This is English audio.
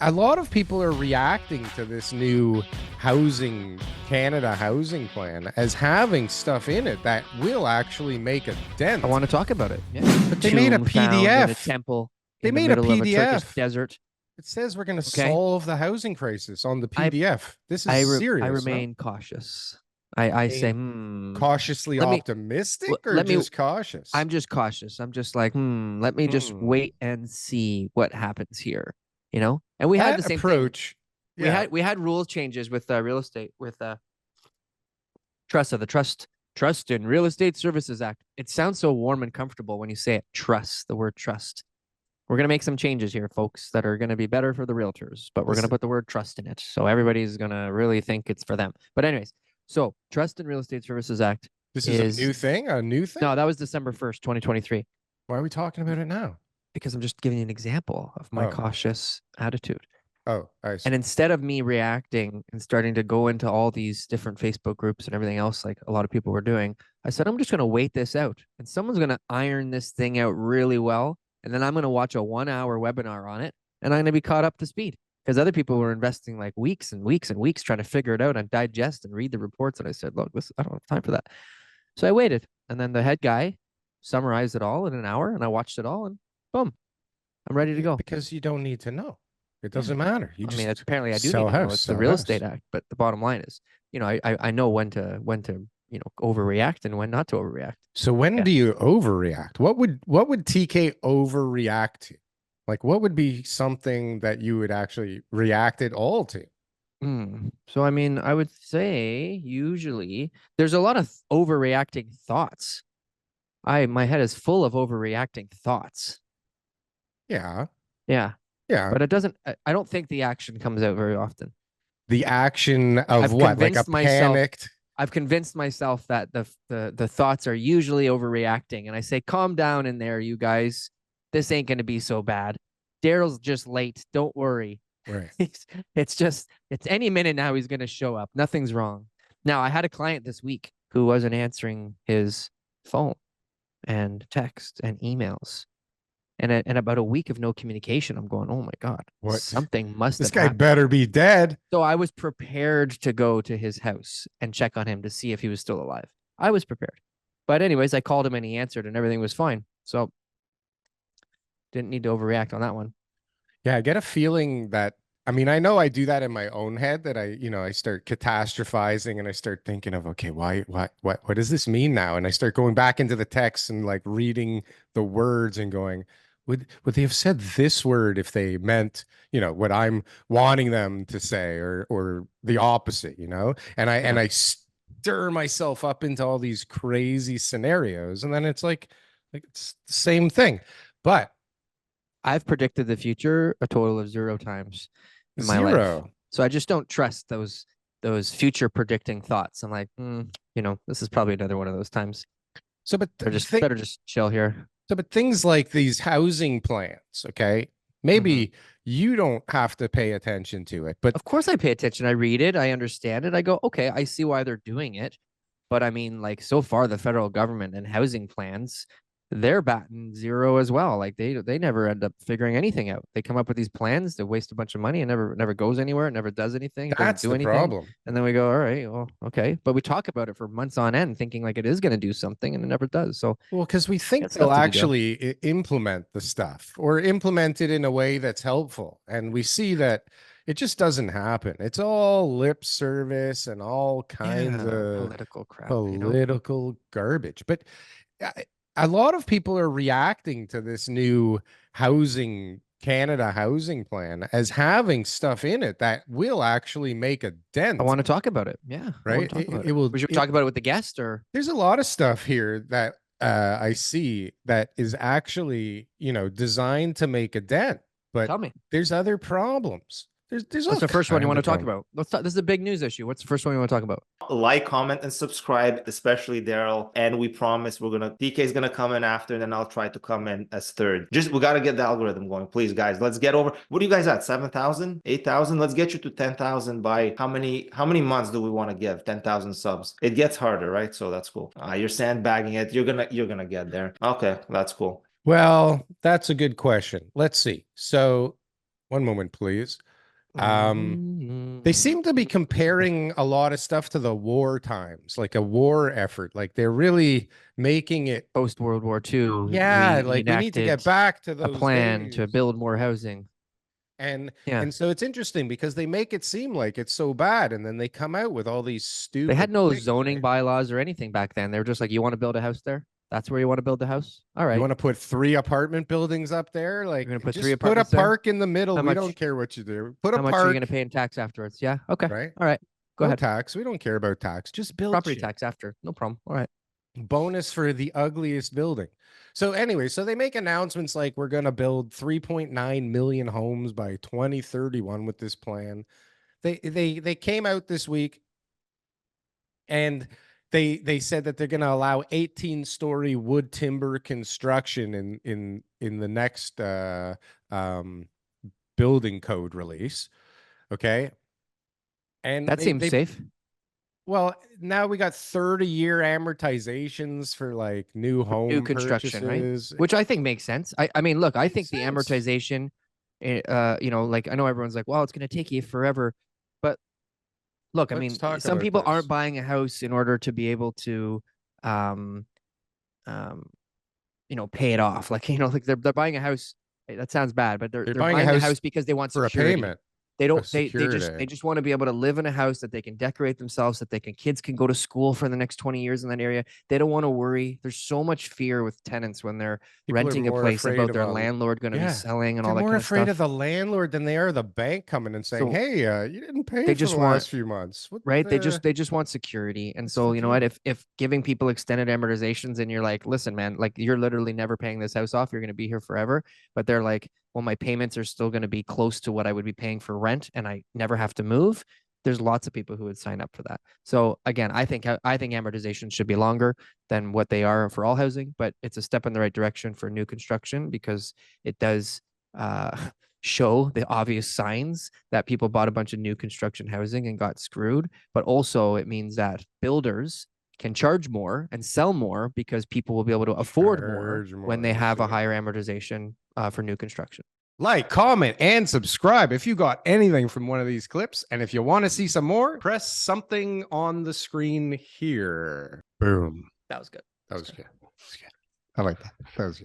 a lot of people are reacting to this new Canada housing plan as having stuff in it that will actually make a dent. I want to talk about it. Yeah. But they made a PDF in a PDF. temple They in the made a middle of a Turkish PDF. desert. It says we're going to Okay. solve the housing crisis on the PDF. This I is serious. remain cautious. I say, cautiously optimistic or just cautious? I'm just cautious. I'm just like, let me just wait and see what happens here. You know? And we had the same approach. Thing. Yeah. We had rules changes with real estate, with Trust in Real Estate Services Act. It sounds so warm and comfortable when you say it. Trust, the word trust. We're going to make some changes here, folks, that are going to be better for the realtors, but we're going to put the word trust in it. So everybody's going to really think it's for them. But anyways, so Trust in Real Estate Services Act. This is a new thing? A new thing? No, that was December 1st, 2023. Why are we talking about it now? Because I'm just giving you an example of my cautious attitude. Oh, I see. And instead of me reacting and starting to go into all these different Facebook groups and everything else, like a lot of people were doing, I said, I'm just going to wait this out. And someone's going to iron this thing out really well. And then I'm going to watch a 1-hour webinar on it. And I'm going to be caught up to speed. Because other people were investing like weeks and weeks and weeks trying to figure it out and digest and read the reports. And I said, look, I don't have time for that. So I waited. And then the head guy summarized it all in an hour. And I watched it all. And boom, I'm ready to go. Because you don't need to know. It doesn't matter. You just apparently I do need to know. It's the Real Estate Act, but the bottom line is, I know when to overreact and when not to overreact. So when do you overreact? What would TK overreact to? Like, what would be something that you would actually react at all to? So, I would say usually there's a lot of overreacting thoughts. My head is full of overreacting thoughts. Yeah. Yeah. Yeah. But it doesn't, I don't think the action comes out very often. The action of what? Like a panicked? I've convinced myself that the thoughts are usually overreacting. And I say, calm down in there, you guys. This ain't going to be so bad. Daryl's just late. Don't worry. Right. It's any minute now he's going to show up. Nothing's wrong. Now, I had a client this week who wasn't answering his phone and text and emails. And about a week of no communication, I'm going, oh my God, something must have happened. This guy better be dead. So I was prepared to go to his house and check on him to see if he was still alive. I was prepared. But anyways, I called him and he answered and everything was fine. So didn't need to overreact on that one. Yeah, I get a feeling that, I know I do that in my own head, that I start catastrophizing and I start thinking of, okay, what does this mean now? And I start going back into the text and like reading the words and going, would they have said this word if they meant, what I'm wanting them to say, or the opposite, And I stir myself up into all these crazy scenarios, and then it's like it's the same thing. But I've predicted the future a total of 0 times in my life. So I just don't trust those future predicting thoughts. I'm like, this is probably another one of those times. So, but better just chill here. So, but things like these housing plans, okay, maybe you don't have to pay attention to it, but of course I pay attention. I read it. I understand it. I go, okay, I see why they're doing it. But like so far the federal government and housing plans, they're batting 0 as well. Like they never end up figuring anything out. They come up with these plans to waste a bunch of money and never goes anywhere. It never does anything. That's the problem. And then we go, all right, well, okay. But we talk about it for months on end, thinking like it is going to do something, and it never does. So, well, because we think they'll actually implement the stuff or implement it in a way that's helpful. And we see that it just doesn't happen. It's all lip service and all kinds of political crap, political garbage. But a lot of people are reacting to this new Canada housing plan as having stuff in it that will actually make a dent. I want to talk about it. Yeah. Right. We should talk about it with the guest, or there's a lot of stuff here that I see that is actually, designed to make a dent, but tell me. There's other problems. What's the first one you want to talk about? This is a big news issue. What's the first one you want to talk about? Like, comment, and subscribe, especially Darryl. And we promise TK is gonna come in after, and then I'll try to come in as third. We got to get the algorithm going, please, guys. Let's get over. What are you guys at? 7,000, 8,000? Let's get you to 10,000 by how many months do we want to give 10,000 subs? It gets harder, right? So that's cool. You're sandbagging it. You're gonna get there. Okay, that's cool. Well, that's a good question. Let's see. So, one moment, please. They seem to be comparing a lot of stuff to the war times, like a war effort. Like they're really making it, Post World War II, yeah, like we need to get reenacted back to a those plan to days. build more housing. And Yeah. and so it's interesting because they make it seem like it's so bad, and then they come out with all these They had stupid no things, zoning right? bylaws or anything back then. They were just like, you want to build a house there? That's where you want to build a house? All You right. want to put 3 apartment buildings up there? You're going Like to put three just put a apartments there? park in the middle. How We don't much? care what you do. Put a How much are you going to park, pay in tax afterwards? Yeah. Okay. right? All right. Go No ahead. tax. We don't care about tax. Just build Property shit. tax after. No problem. All right. Bonus for the ugliest building. So anyway, so they make announcements like we're going to build 3.9 million homes by 2031 with this plan. They came out this week and they said that they're going to allow 18-story wood timber construction in the next um building code release. Okay. And That seems they safe. well, now we got 30-year amortizations for like new New home construction, right? purchases. Which I think makes sense. I mean, look, I Makes think the sense. amortization, like I know everyone's like, well, it's going to take you forever. But look, I Let's mean, talk some about people aren't this. buying a house in order to be able to, um, um, pay it off. Like, like they're buying a house. That sounds bad, but they're They're they're buying a buying the house house because they want for a security. payment They don't of they security. just want to be able to live in a house that they can decorate themselves, that kids can go to school for the next 20 years in that area. They don't want to worry. There's so much fear with tenants when they're People are renting a more place afraid about of their landlord going to be yeah, selling and they're all that more kind of afraid of stuff. the landlord than they are the bank coming and saying, So "Hey, you didn't pay they for the just want last few months. What right? They the just want security. And what's so, the you know what? deal?" If giving people extended amortizations and you're like, listen, man, like you're literally never paying this house off, you're going to be here forever. But they're like, well, my payments are still going to be close to what I would be paying for rent, and I never have to move. There's lots of people who would sign up for that. So again, I think amortizations should be longer than what they are for all housing, but it's a step in the right direction for new construction because it does uh show the obvious signs that people bought a bunch of new construction housing and got screwed. But also, it means that builders can charge more and sell more because people will be able to afford more Charge when more. they We'll have a see. higher amortization for new construction. Like, comment, and subscribe if you got anything from one of these clips. And if you want to see some more, press something on the screen here. Boom. That was good. That was good. I like that. That was good.